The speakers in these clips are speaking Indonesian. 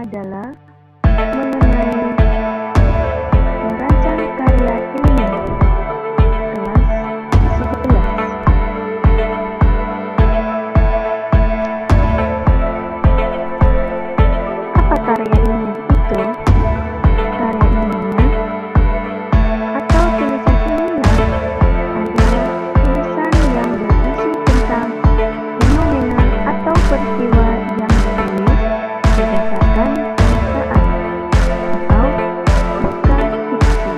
adalah mengenai merancang karya ilmiah kelas 11. Apa karya ilmiah itu? Karya ilmiah atau tulisan ilmiah adalah tulisan yang berisi tentang fenomena atau peristiwa yang ditulis berdasarkan kenyataan atau bukan fiksi.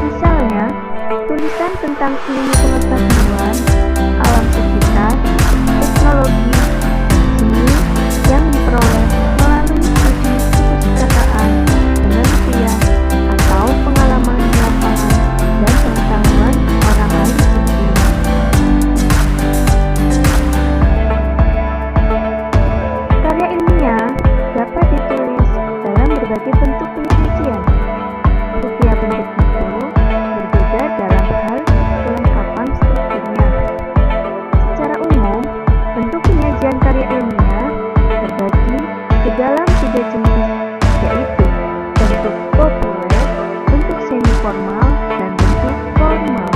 Misalnya, tulisan tentang ilmu pengetahuan, alam sekitar, teknologi, seni yang diperoleh melalui studi perpustakaan, penelitian, atau pengalaman di lapangan dan pengetahuan orang lain sekitar. Karya ilmiah dapat ditulis dalam berbagai bentuk penyajian. Setiap bentuk itu berbeda dalam hal kelengkapan strukturnya. Secara umum, bentuk penyajian karya ilmiah terbagi ke dalam 3 jenis, yaitu bentuk populer, bentuk semi formal, dan bentuk formal.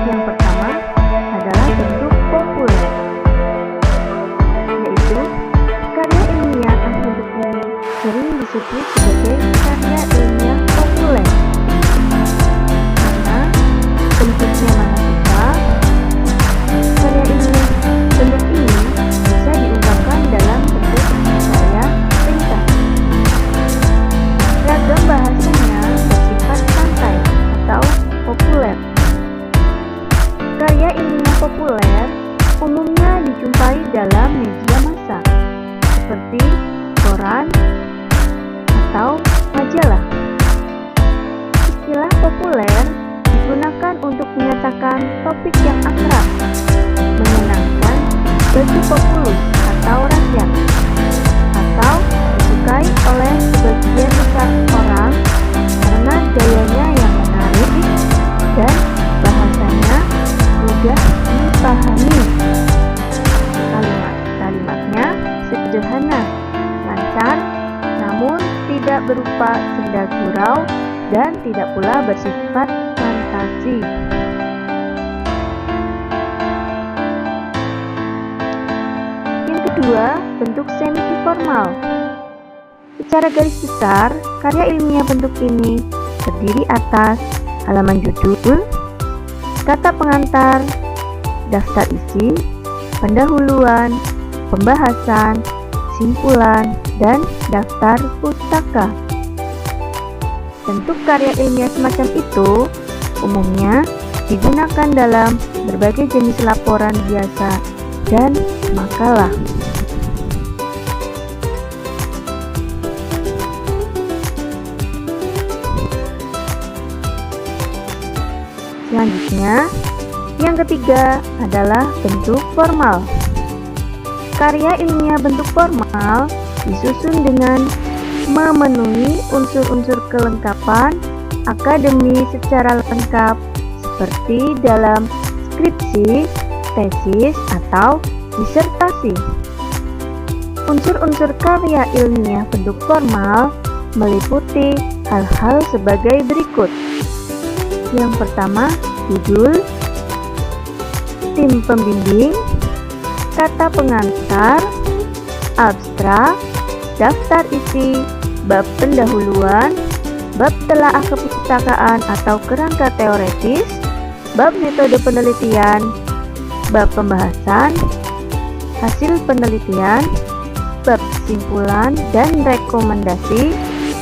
Yang pertama adalah bentuk populer, yaitu karya ilmiah yang bentuk ini sering disebut sebagai karya ilmiah populer karena bentuknya mahasiswa. Karya ilmiah bentuk ini bisa diungkapkan dalam bentuk karya ringkas. Ragam bahasanya bersifat santai atau populer. Karya ilmiah populer umumnya dijumpai dalam media massa seperti koran atau majalah. Istilah populer digunakan untuk menyatakan topik yang akrab, menyenangkan bagi populus atau rakyat, atau disukai oleh sebagian besar orang karena gayanya yang menarik dan bahasanya mudah dipahami. Kalimat-kalimatnya sederhana, lancar, namun tidak berupa senda gurau dan tidak pula bersifat fantasi. Yang kedua, bentuk semi formal. Secara garis besar, karya ilmiah bentuk ini terdiri atas halaman judul, kata pengantar, daftar isi, pendahuluan, pembahasan, simpulan, dan daftar pustaka. Bentuk karya ilmiah semacam itu umumnya digunakan dalam berbagai jenis laporan biasa dan makalah. Selanjutnya, yang ketiga adalah bentuk formal. Karya ilmiah bentuk formal disusun dengan memenuhi unsur-unsur kelengkapan akademi secara lengkap seperti dalam skripsi, tesis, atau disertasi. Unsur-unsur karya ilmiah bentuk formal meliputi hal-hal sebagai berikut. Yang pertama, judul, tim pembimbing, kata pengantar, abstrak, daftar isi, bab pendahuluan, bab telaah kepustakaan atau kerangka teoretis, bab metode penelitian, bab pembahasan, hasil penelitian, bab kesimpulan dan rekomendasi,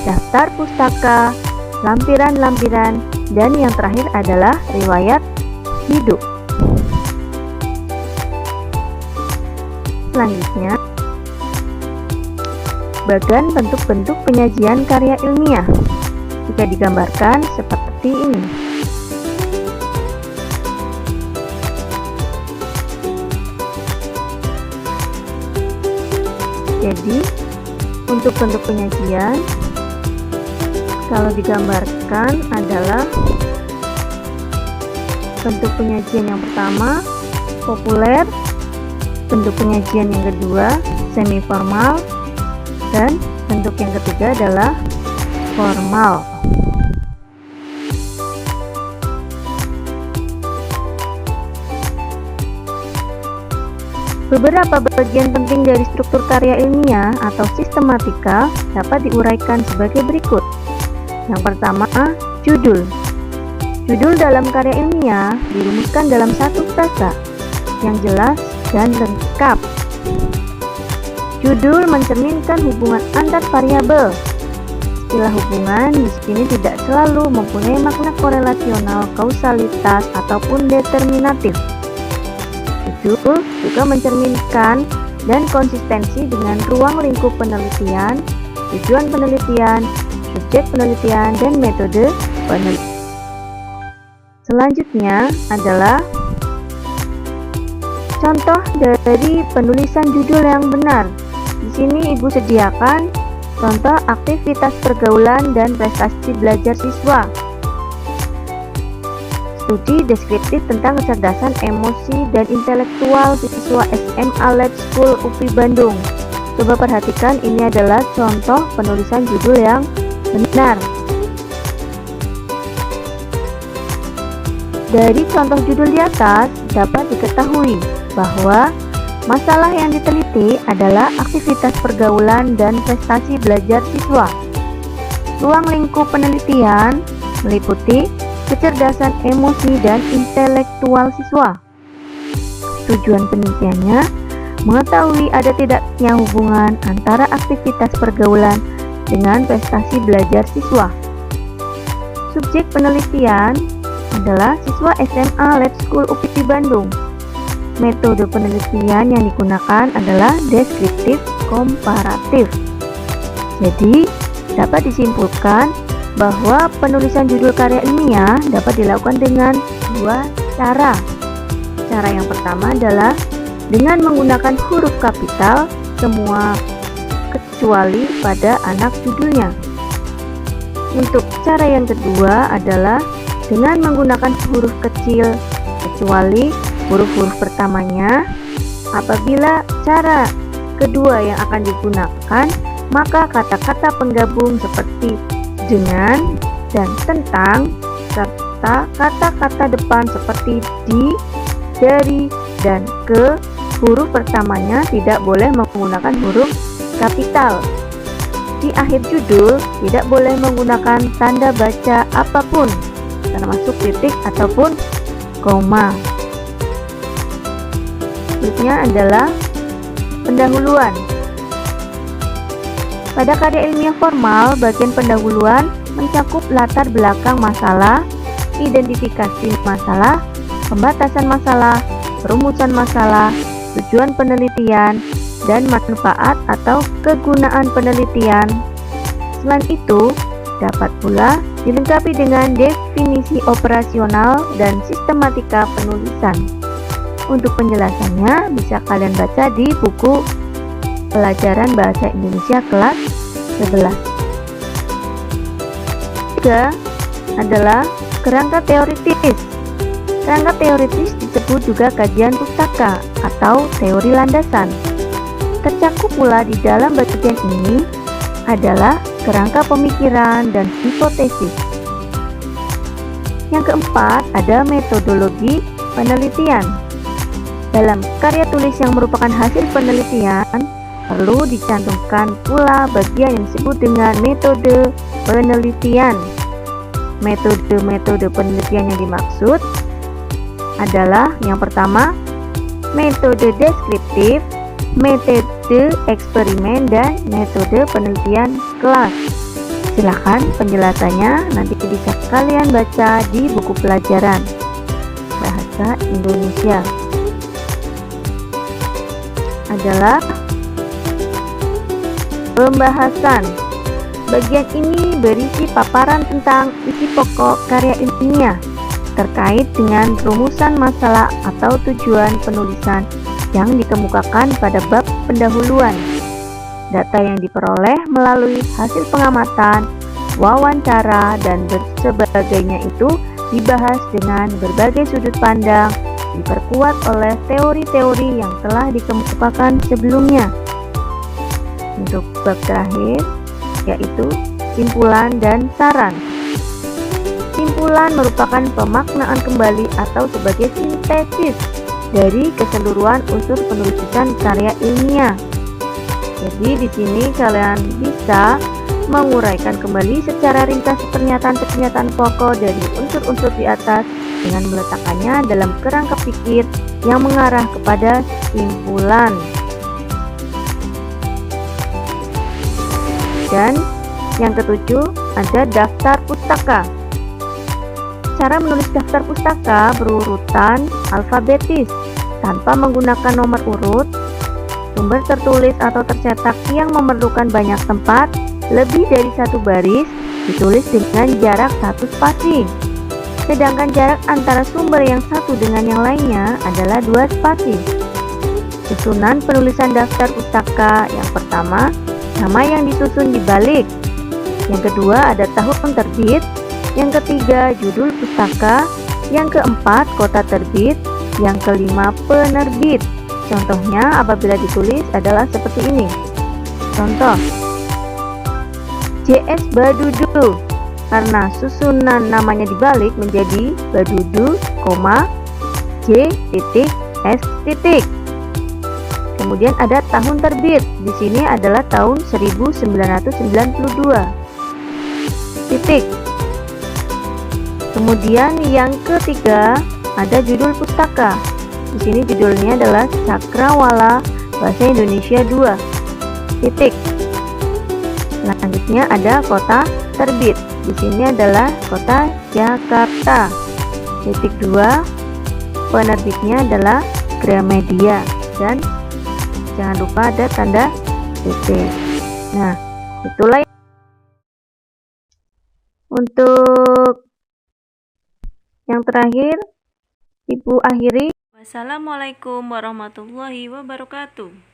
daftar pustaka, lampiran-lampiran, dan yang terakhir adalah riwayat hidup. Selanjutnya, bagan bentuk-bentuk penyajian karya ilmiah jika digambarkan seperti ini. Jadi, untuk bentuk penyajian kalau digambarkan adalah bentuk penyajian yang pertama populer, bentuk penyajian yang kedua semi formal, Dan bentuk yang ketiga adalah formal. Beberapa bagian penting dari struktur karya ilmiah atau sistematika dapat diuraikan sebagai berikut. Yang pertama, judul. Judul dalam karya ilmiah dirumuskan dalam satu frasa yang jelas dan lengkap. Judul mencerminkan hubungan antar variabel. Istilah hubungan di sini tidak selalu mempunyai makna korelasional, kausalitas, ataupun determinatif. Judul juga mencerminkan dan konsistensi dengan ruang lingkup penelitian, tujuan penelitian, subjek penelitian, dan metode penelitian. Selanjutnya adalah contoh dari penulisan judul yang benar. Di sini Ibu sediakan contoh aktivitas pergaulan dan prestasi belajar siswa. Studi deskriptif tentang kecerdasan emosi dan intelektual siswa SMA Lab School UPI Bandung. Coba perhatikan, ini adalah contoh penulisan judul yang benar. Dari contoh judul di atas dapat diketahui bahwa masalah yang diteliti adalah aktivitas pergaulan dan prestasi belajar siswa. Ruang lingkup penelitian meliputi kecerdasan emosi dan intelektual siswa. Tujuan penelitiannya mengetahui ada tidaknya hubungan antara aktivitas pergaulan dengan prestasi belajar siswa. Subjek penelitian adalah siswa SMA Lab School UPI Bandung. Metode penelitian yang digunakan adalah deskriptif komparatif. Jadi, dapat disimpulkan bahwa penulisan judul karya ilmiah dapat dilakukan dengan dua cara. Cara yang pertama adalah dengan menggunakan huruf kapital semua kecuali pada anak judulnya. Untuk cara yang kedua adalah dengan menggunakan huruf kecil kecuali huruf-huruf pertamanya. Apabila cara kedua yang akan digunakan, maka kata-kata penggabung seperti dengan dan tentang, serta kata-kata depan seperti di, dari, dan ke, huruf pertamanya tidak boleh menggunakan huruf kapital. Di akhir judul tidak boleh menggunakan tanda baca apapun, termasuk titik ataupun koma. Berikutnya adalah pendahuluan. Pada karya ilmiah formal, bagian pendahuluan mencakup latar belakang masalah, identifikasi masalah, pembatasan masalah, perumusan masalah, tujuan penelitian, dan manfaat atau kegunaan penelitian. Selain itu, dapat pula dilengkapi dengan definisi operasional dan sistematika penulisan. Untuk penjelasannya bisa kalian baca di buku Pelajaran Bahasa Indonesia kelas 11. Ketiga adalah kerangka teoritis. Kerangka teoritis disebut juga kajian pustaka atau teori landasan. Tercakup pula di dalam bagian ini adalah kerangka pemikiran dan hipotesis. Yang keempat ada metodologi penelitian. Dalam karya tulis yang merupakan hasil penelitian, perlu dicantumkan pula bagian yang disebut dengan metode penelitian. Metode-metode penelitian yang dimaksud adalah yang pertama, metode deskriptif, metode eksperimen, dan metode penelitian kelas. Silakan penjelasannya nanti bisa kalian baca di buku pelajaran Bahasa Indonesia. Adalah pembahasan. Bagian ini berisi paparan tentang isi pokok karya ilmiah terkait dengan rumusan masalah atau tujuan penulisan yang dikemukakan pada bab pendahuluan. Data yang diperoleh melalui hasil pengamatan, wawancara, dan sebagainya itu dibahas dengan berbagai sudut pandang, diperkuat oleh teori-teori yang telah dikemukakan sebelumnya. Untuk bab terakhir yaitu simpulan dan saran. Simpulan merupakan pemaknaan kembali atau sebagai sintesis dari keseluruhan unsur penulisan karya ilmiah. Jadi di sini kalian bisa menguraikan kembali secara ringkas pernyataan-pernyataan pokok dari unsur-unsur di atas dengan meletakkannya dalam kerangka pikir yang mengarah kepada simpulan. Dan yang ketujuh ada daftar pustaka. Cara menulis daftar pustaka berurutan alfabetis tanpa menggunakan nomor urut. Sumber tertulis atau tercetak yang memerlukan banyak tempat lebih dari satu baris ditulis dengan jarak satu spasi. Sedangkan jarak antara sumber yang satu dengan yang lainnya adalah 2 spasi. Susunan penulisan daftar pustaka: yang pertama, nama yang disusun di balik. Yang kedua ada tahun terbit. Yang ketiga judul pustaka. Yang keempat kota terbit. Yang kelima penerbit. Contohnya apabila ditulis adalah seperti ini. Contoh JS Badudu, karena susunan namanya dibalik menjadi Badudu, J titik S titik. Kemudian ada tahun terbit. Di sini adalah tahun 1992. Titik. Kemudian yang ketiga ada judul pustaka. Di sini judulnya adalah Cakrawala Bahasa Indonesia 2. Titik. Selanjutnya ada kota terbit. Di sini adalah kota Jakarta. Titik 2. Penerbitnya adalah Gramedia dan jangan lupa ada tanda titik. Nah, itulah untuk yang terakhir, Ibu akhiri. Wassalamualaikum warahmatullahi wabarakatuh.